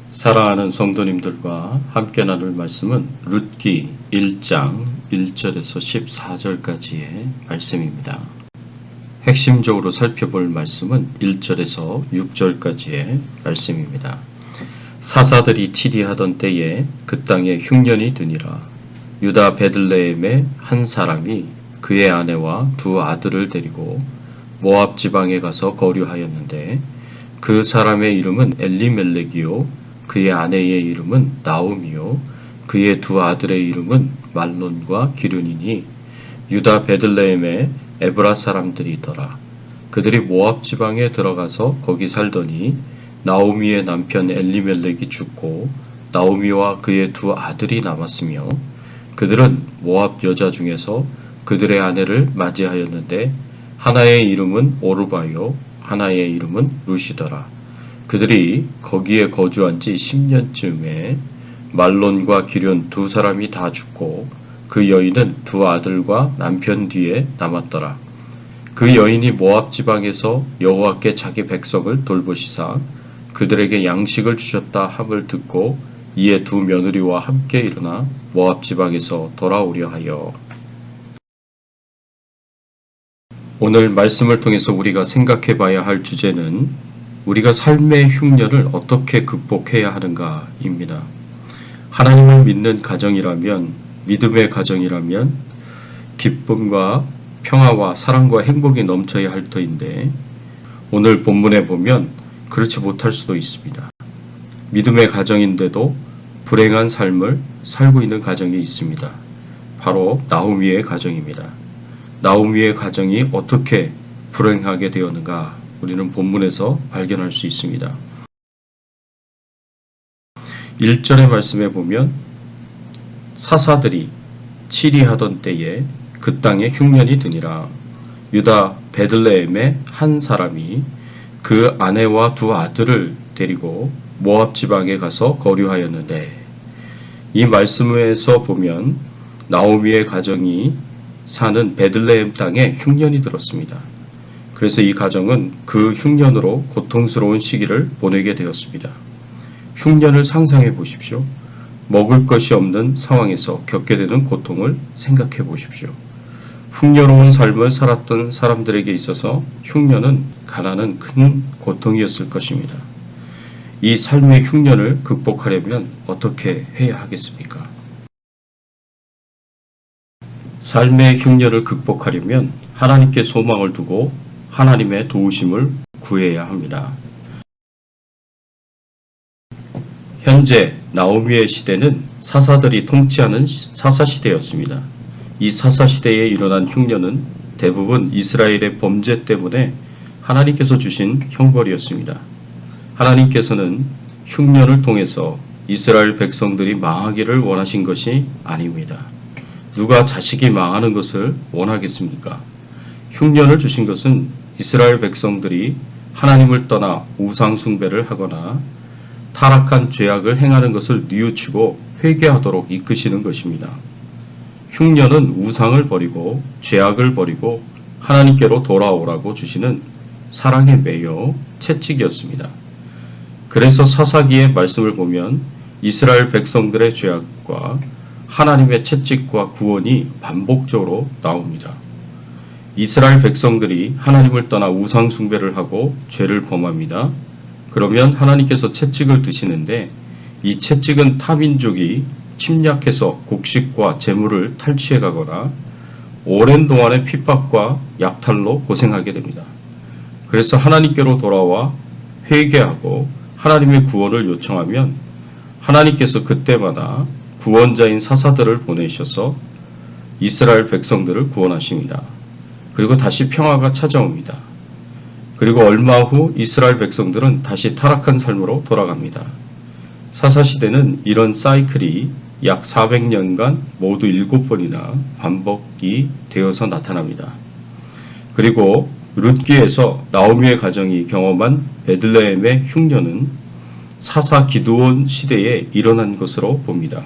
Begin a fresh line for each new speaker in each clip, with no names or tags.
사랑하는 성도님들과 함께 나눌 말씀은 룻기 1장 1절에서 14절까지의 말씀입니다. 핵심적으로 살펴볼 말씀은 1절에서 6절까지의 말씀입니다. 사사들이 치리하던 때에 그 땅에 흉년이 드니라. 유다 베들레헴의 한 사람이 그의 아내와 두 아들을 데리고 모압 지방에 가서 거류하였는데 그 사람의 이름은 엘리멜렉이요 그의 아내의 이름은 나오미요 그의 두 아들의 이름은 말론과 기륜이니 유다 베들레헴의 에브라 사람들이더라. 그들이 모압 지방에 들어가서 거기 살더니 나오미의 남편 엘리멜렉이 죽고 나오미와 그의 두 아들이 남았으며 그들은 모압 여자 중에서 그들의 아내를 맞이하였는데 하나의 이름은 오르바요 하나의 이름은 룻이더라. 그들이 거기에 거주한 지 10년쯤에 말론과 기륜 두 사람이 다 죽고 그 여인은 두 아들과 남편 뒤에 남았더라. 그 여인이 모압 지방에서 여호와께 자기 백성을 돌보시사 그들에게 양식을 주셨다 함을 듣고 이에 두 며느리와 함께 일어나 모압 지방에서 돌아오려 하여. 오늘 말씀을 통해서 우리가 생각해 봐야 할 주제는 우리가 삶의 흉년을 어떻게 극복해야 하는가입니다. 하나님을 믿는 가정이라면, 믿음의 가정이라면 기쁨과 평화와 사랑과 행복이 넘쳐야 할 터인데 오늘 본문에 보면 그렇지 못할 수도 있습니다. 믿음의 가정인데도 불행한 삶을 살고 있는 가정이 있습니다. 바로 나오미의 가정입니다. 나오미의 가정이 어떻게 불행하게 되었는가 우리는 본문에서 발견할 수 있습니다. 1절의 말씀에 보면 사사들이 치리하던 때에 그 땅에 흉년이 드니라. 유다 베들레헴의 한 사람이 그 아내와 두 아들을 데리고 모압 지방에 가서 거류하였는데 이 말씀에서 보면 나오미의 가정이 사는 베들레헴 땅에 흉년이 들었습니다. 그래서 이 가정은 그 흉년으로 고통스러운 시기를 보내게 되었습니다. 흉년을 상상해 보십시오. 먹을 것이 없는 상황에서 겪게 되는 고통을 생각해 보십시오. 풍요로운 삶을 살았던 사람들에게 있어서 흉년은 가난은 큰 고통이었을 것입니다. 이 삶의 흉년을 극복하려면 어떻게 해야 하겠습니까? 삶의 흉년을 극복하려면 하나님께 소망을 두고 하나님의 도우심을 구해야 합니다. 현재 나오미의 시대는 사사들이 통치하는 사사시대였습니다. 이 사사시대에 일어난 흉년은 대부분 이스라엘의 범죄 때문에 하나님께서 주신 형벌이었습니다. 하나님께서는 흉년을 통해서 이스라엘 백성들이 망하기를 원하신 것이 아닙니다. 누가 자식이 망하는 것을 원하겠습니까? 흉년을 주신 것은 이스라엘 백성들이 하나님을 떠나 우상 숭배를 하거나 타락한 죄악을 행하는 것을 뉘우치고 회개하도록 이끄시는 것입니다. 흉년은 우상을 버리고 죄악을 버리고 하나님께로 돌아오라고 주시는 사랑의 매여 채찍이었습니다. 그래서 사사기의 말씀을 보면 이스라엘 백성들의 죄악과 하나님의 채찍과 구원이 반복적으로 나옵니다. 이스라엘 백성들이 하나님을 떠나 우상 숭배를 하고 죄를 범합니다. 그러면 하나님께서 채찍을 드시는데 이 채찍은 타민족이 침략해서 곡식과 재물을 탈취해 가거나 오랜 동안의 핍박과 약탈로 고생하게 됩니다. 그래서 하나님께로 돌아와 회개하고 하나님의 구원을 요청하면 하나님께서 그때마다 구원자인 사사들을 보내셔서 이스라엘 백성들을 구원하십니다. 그리고 다시 평화가 찾아옵니다. 그리고 얼마 후 이스라엘 백성들은 다시 타락한 삶으로 돌아갑니다. 사사시대는 이런 사이클이 약 400년간 모두 7번이나 반복이 되어서 나타납니다. 그리고 룻기에서 나오미의 가정이 경험한 베들레헴의 흉년은 사사 기드온 시대에 일어난 것으로 봅니다.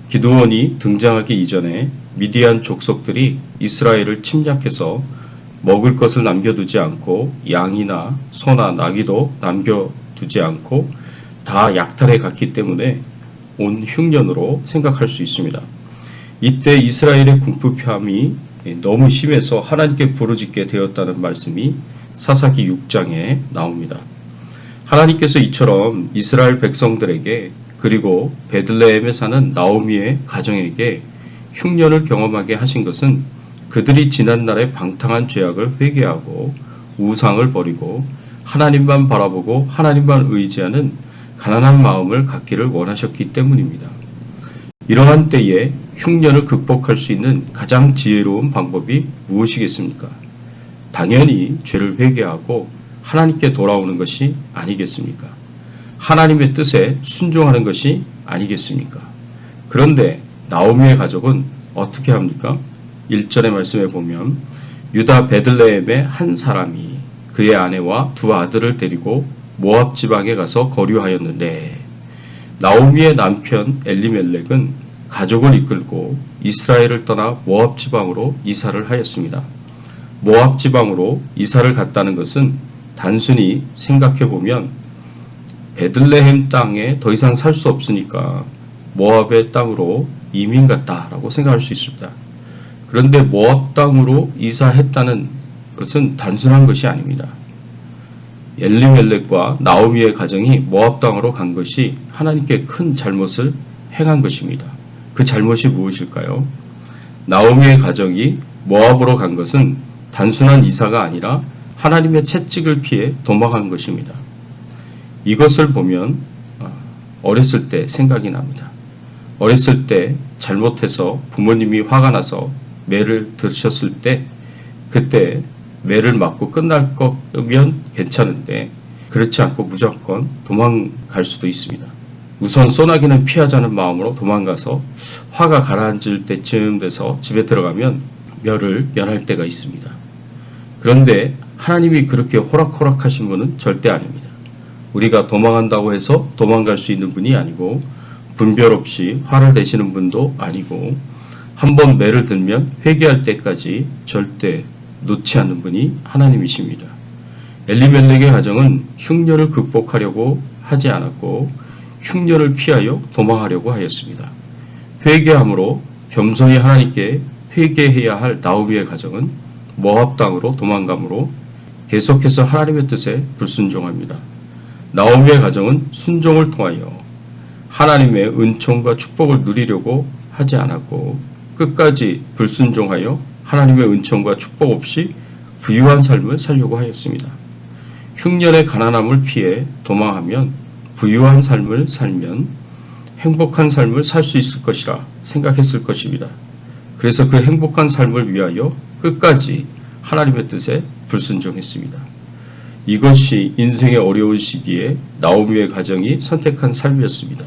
기드온이 등장하기 이전에 미디안 족속들이 이스라엘을 침략해서 먹을 것을 남겨두지 않고 양이나 소나 나귀도 남겨두지 않고 다 약탈해 갔기 때문에 온 흉년으로 생각할 수 있습니다. 이때 이스라엘의 궁핍함이 너무 심해서 하나님께 부르짖게 되었다는 말씀이 사사기 6장에 나옵니다. 하나님께서 이처럼 이스라엘 백성들에게 그리고 베들레헴에 사는 나오미의 가정에게 흉년을 경험하게 하신 것은 그들이 지난날의 방탕한 죄악을 회개하고 우상을 버리고 하나님만 바라보고 하나님만 의지하는 가난한 마음을 갖기를 원하셨기 때문입니다. 이러한 때에 흉년을 극복할 수 있는 가장 지혜로운 방법이 무엇이겠습니까? 당연히 죄를 회개하고 하나님께 돌아오는 것이 아니겠습니까? 하나님의 뜻에 순종하는 것이 아니겠습니까? 그런데 나오미의 가족은 어떻게 합니까? 1절의 말씀에 보면 유다 베들레헴의 한 사람이 그의 아내와 두 아들을 데리고 모압 지방에 가서 거류하였는데 나오미의 남편 엘리멜렉은 가족을 이끌고 이스라엘을 떠나 모압 지방으로 이사를 하였습니다. 모압 지방으로 이사를 갔다는 것은 단순히 생각해보면 베들레헴 땅에 더 이상 살 수 없으니까 모압의 땅으로 이민 갔다라고 생각할 수 있습니다. 그런데 모압 땅으로 이사했다는 것은 단순한 것이 아닙니다. 엘리멜렉과 나오미의 가정이 모압 땅으로 간 것이 하나님께 큰 잘못을 행한 것입니다. 그 잘못이 무엇일까요? 나오미의 가정이 모압으로 간 것은 단순한 이사가 아니라 하나님의 채찍을 피해 도망한 것입니다. 이것을 보면 어렸을 때 생각이 납니다. 어렸을 때 잘못해서 부모님이 화가 나서 매를 드셨을 때 그때 매를 맞고 끝날 거면 괜찮은데 그렇지 않고 무조건 도망갈 수도 있습니다. 우선 소나기는 피하자는 마음으로 도망가서 화가 가라앉을 때쯤 돼서 집에 들어가면 멸을 면할 때가 있습니다. 그런데 하나님이 그렇게 호락호락하신 분은 절대 아닙니다. 우리가 도망한다고 해서 도망갈 수 있는 분이 아니고 분별 없이 화를 내시는 분도 아니고 한번 매를 들면 회개할 때까지 절대 놓지 않는 분이 하나님이십니다. 엘리멜렉의 가정은 흉년을 극복하려고 하지 않았고 흉년을 피하여 도망하려고 하였습니다. 회개함으로 겸손히 하나님께 회개해야 할 나오미의 가정은 모압 땅으로 도망감으로 계속해서 하나님의 뜻에 불순종합니다. 나오미의 가정은 순종을 통하여 하나님의 은총과 축복을 누리려고 하지 않았고 끝까지 불순종하여 하나님의 은총과 축복 없이 부유한 삶을 살려고 하였습니다. 흉년의 가난함을 피해 도망하면 부유한 삶을 살면 행복한 삶을 살 수 있을 것이라 생각했을 것입니다. 그래서 그 행복한 삶을 위하여 끝까지 하나님의 뜻에 불순종했습니다. 이것이 인생의 어려운 시기에 나오미의 가정이 선택한 삶이었습니다.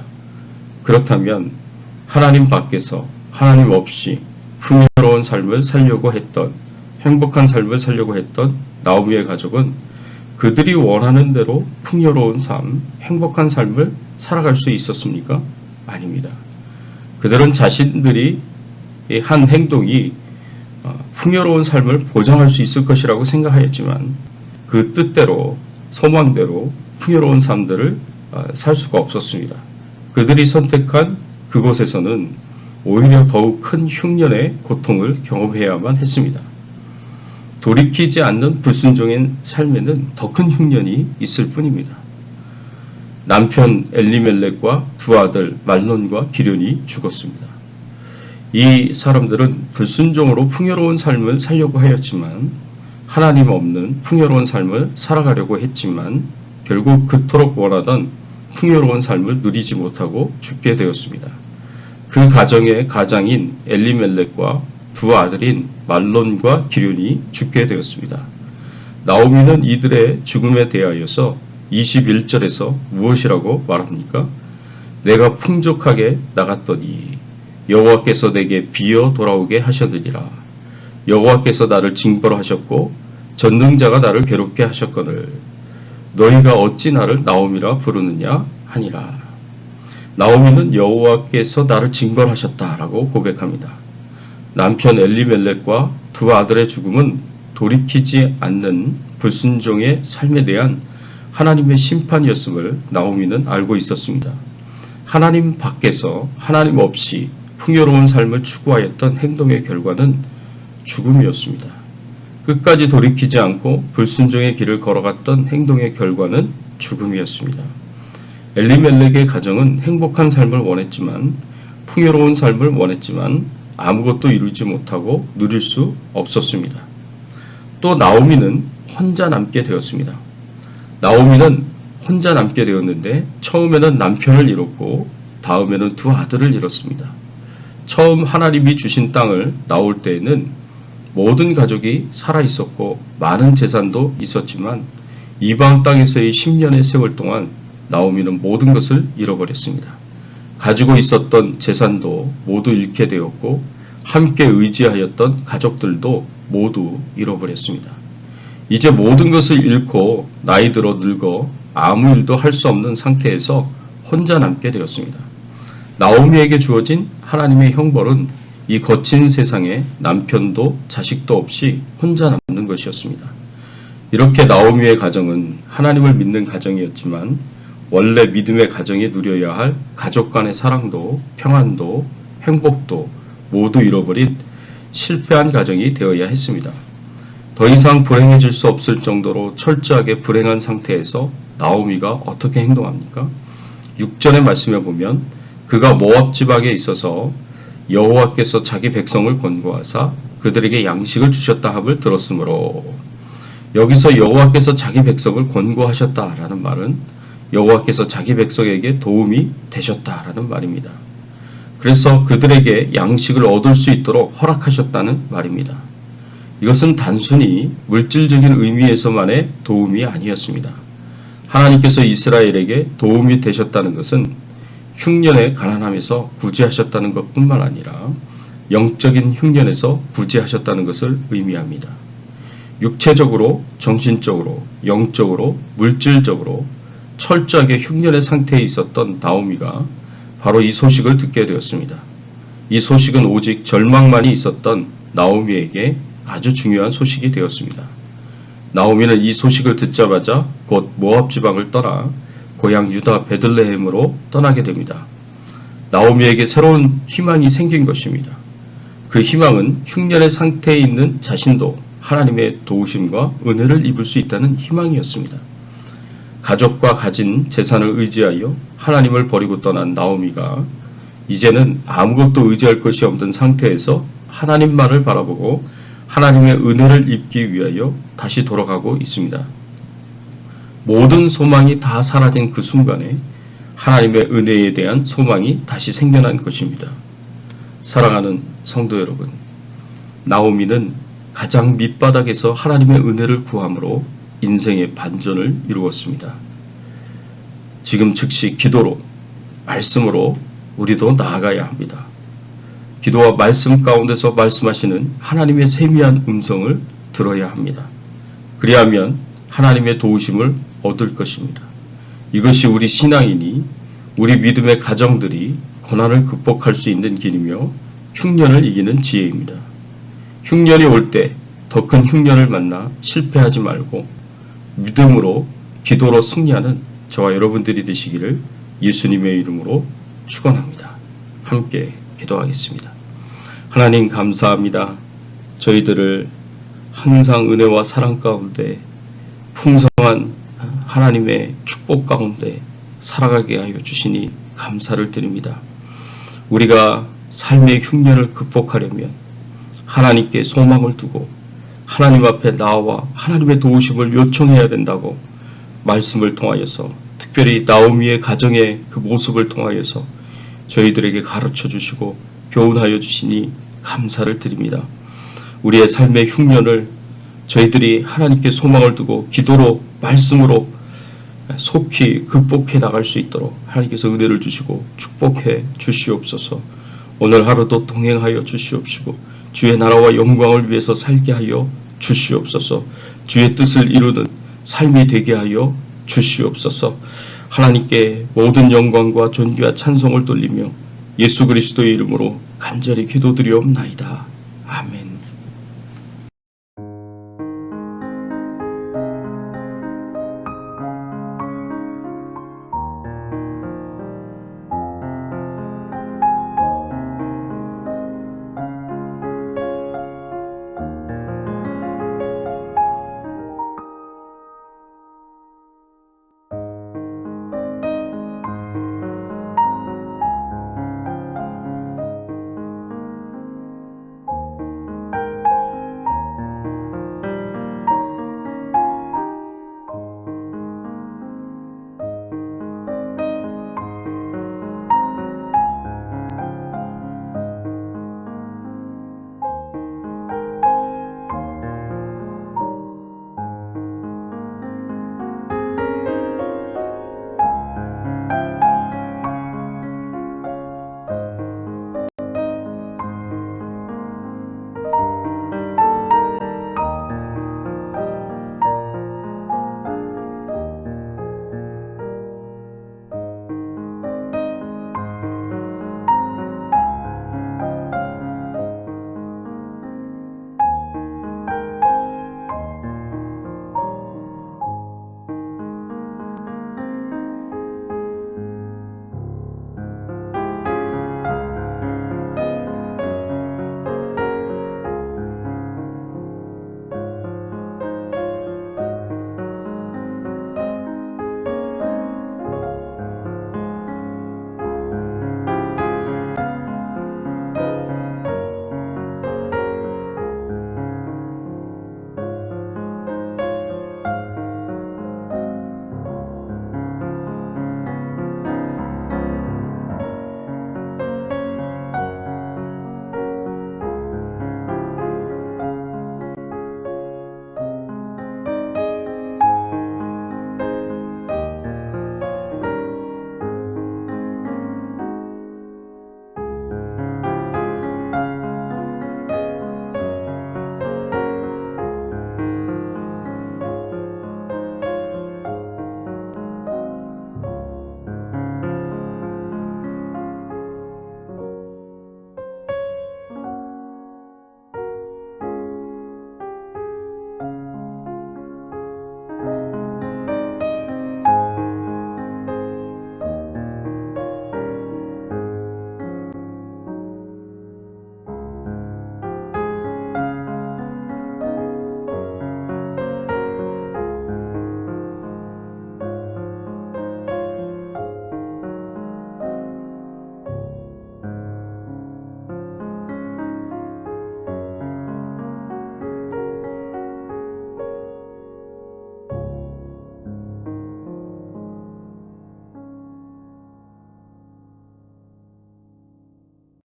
그렇다면 하나님 밖에서 하나님 없이 풍요로운 삶을 살려고 했던 행복한 삶을 살려고 했던 나오미의 가족은 그들이 원하는 대로 풍요로운 삶, 행복한 삶을 살아갈 수 있었습니까? 아닙니다. 그들은 자신들이 한 행동이 풍요로운 삶을 보장할 수 있을 것이라고 생각하였지만 그 뜻대로 소망대로 풍요로운 삶들을 살 수가 없었습니다. 그들이 선택한 그곳에서는 오히려 더욱 큰 흉년의 고통을 경험해야만 했습니다. 돌이키지 않는 불순종의 삶에는 더 큰 흉년이 있을 뿐입니다. 남편 엘리멜렉과 두 아들 말론과 기련이 죽었습니다. 이 사람들은 불순종으로 풍요로운 삶을 살려고 하였지만 하나님 없는 풍요로운 삶을 살아가려고 했지만 결국 그토록 원하던 풍요로운 삶을 누리지 못하고 죽게 되었습니다. 그 가정의 가장인 엘리멜렉과 두 아들인 말론과 기련이 죽게 되었습니다. 나오미는 이들의 죽음에 대하여서 21절에서 무엇이라고 말합니까? 내가 풍족하게 나갔더니 여호와께서 내게 비어 돌아오게 하셨느니라. 여호와께서 나를 징벌하셨고 전능자가 나를 괴롭게 하셨거늘 너희가 어찌 나를 나오미라 부르느냐 하니라. 나오미는 여호와께서 나를 징벌하셨다라고 고백합니다. 남편 엘리멜렉과 두 아들의 죽음은 돌이키지 않는 불순종의 삶에 대한 하나님의 심판이었음을 나오미는 알고 있었습니다. 하나님 밖에서 하나님 없이 풍요로운 삶을 추구하였던 행동의 결과는 죽음이었습니다. 끝까지 돌이키지 않고 불순종의 길을 걸어갔던 행동의 결과는 죽음이었습니다. 엘리멜렉의 가정은 행복한 삶을 원했지만, 풍요로운 삶을 원했지만 아무것도 이루지 못하고 누릴 수 없었습니다. 또 나오미는 혼자 남게 되었습니다. 나오미는 혼자 남게 되었는데 처음에는 남편을 잃었고 다음에는 두 아들을 잃었습니다. 처음 하나님이 주신 땅을 나올 때에는 모든 가족이 살아 있었고 많은 재산도 있었지만 이방 땅에서의 10년의 세월 동안 나오미는 모든 것을 잃어버렸습니다. 가지고 있었던 재산도 모두 잃게 되었고 함께 의지하였던 가족들도 모두 잃어버렸습니다. 이제 모든 것을 잃고 나이 들어 늙어 아무 일도 할 수 없는 상태에서 혼자 남게 되었습니다. 나오미에게 주어진 하나님의 형벌은 이 거친 세상에 남편도 자식도 없이 혼자 남는 것이었습니다. 이렇게 나오미의 가정은 하나님을 믿는 가정이었지만 원래 믿음의 가정이 누려야 할 가족 간의 사랑도 평안도 행복도 모두 잃어버린 실패한 가정이 되어야 했습니다. 더 이상 불행해질 수 없을 정도로 철저하게 불행한 상태에서 나오미가 어떻게 행동합니까? 6절의 말씀에 보면 그가 모압 지방에 있어서 여호와께서 자기 백성을 권고하사 그들에게 양식을 주셨다 함을 들었으므로, 여기서 여호와께서 자기 백성을 권고하셨다라는 말은 여호와께서 자기 백성에게 도움이 되셨다라는 말입니다. 그래서 그들에게 양식을 얻을 수 있도록 허락하셨다는 말입니다. 이것은 단순히 물질적인 의미에서만의 도움이 아니었습니다. 하나님께서 이스라엘에게 도움이 되셨다는 것은 흉년의 가난함에서 구제하셨다는 것뿐만 아니라 영적인 흉년에서 구제하셨다는 것을 의미합니다. 육체적으로, 정신적으로, 영적으로, 물질적으로 철저하게 흉년의 상태에 있었던 나오미가 바로 이 소식을 듣게 되었습니다. 이 소식은 오직 절망만이 있었던 나오미에게 아주 중요한 소식이 되었습니다. 나오미는 이 소식을 듣자마자 곧 모압 지방을 떠나 고향 유다 베들레헴으로 떠나게 됩니다. 나오미에게 새로운 희망이 생긴 것입니다. 그 희망은 흉년의 상태에 있는 자신도 하나님의 도우심과 은혜를 입을 수 있다는 희망이었습니다. 가족과 가진 재산을 의지하여 하나님을 버리고 떠난 나오미가 이제는 아무것도 의지할 것이 없는 상태에서 하나님만을 바라보고 하나님의 은혜를 입기 위하여 다시 돌아가고 있습니다. 모든 소망이 다 사라진 그 순간에 하나님의 은혜에 대한 소망이 다시 생겨난 것입니다. 사랑하는 성도 여러분, 나오미는 가장 밑바닥에서 하나님의 은혜를 구함으로 인생의 반전을 이루었습니다. 지금 즉시 기도로, 말씀으로 우리도 나아가야 합니다. 기도와 말씀 가운데서 말씀하시는 하나님의 세미한 음성을 들어야 합니다. 그리하면 하나님의 도우심을 얻을 것입니다. 이것이 우리 신앙이니 우리 믿음의 가정들이 고난을 극복할 수 있는 길이며 흉년을 이기는 지혜입니다. 흉년이 올 때 더 큰 흉년을 만나 실패하지 말고 믿음으로 기도로 승리하는 저와 여러분들이 되시기를 예수님의 이름으로 축원합니다. 함께 기도하겠습니다. 하나님 감사합니다. 저희들을 항상 은혜와 사랑 가운데 풍성한 하나님의 축복 가운데 살아가게 하여 주시니 감사를 드립니다. 우리가 삶의 흉년을 극복하려면 하나님께 소망을 두고 하나님 앞에 나와 하나님의 도우심을 요청해야 된다고 말씀을 통하여서, 특별히 나오미의 가정의 그 모습을 통하여서 저희들에게 가르쳐 주시고 교훈하여 주시니 감사를 드립니다. 우리의 삶의 흉년을 저희들이 하나님께 소망을 두고 기도로, 말씀으로 속히 극복해 나갈 수 있도록 하나님께서 은혜를 주시고 축복해 주시옵소서. 오늘 하루도 동행하여 주시옵시고 주의 나라와 영광을 위해서 살게 하여 주시옵소서. 주의 뜻을 이루는 삶이 되게 하여 주시옵소서. 하나님께 모든 영광과 존귀와 찬송을 돌리며 예수 그리스도의 이름으로 간절히 기도드리옵나이다. 아멘.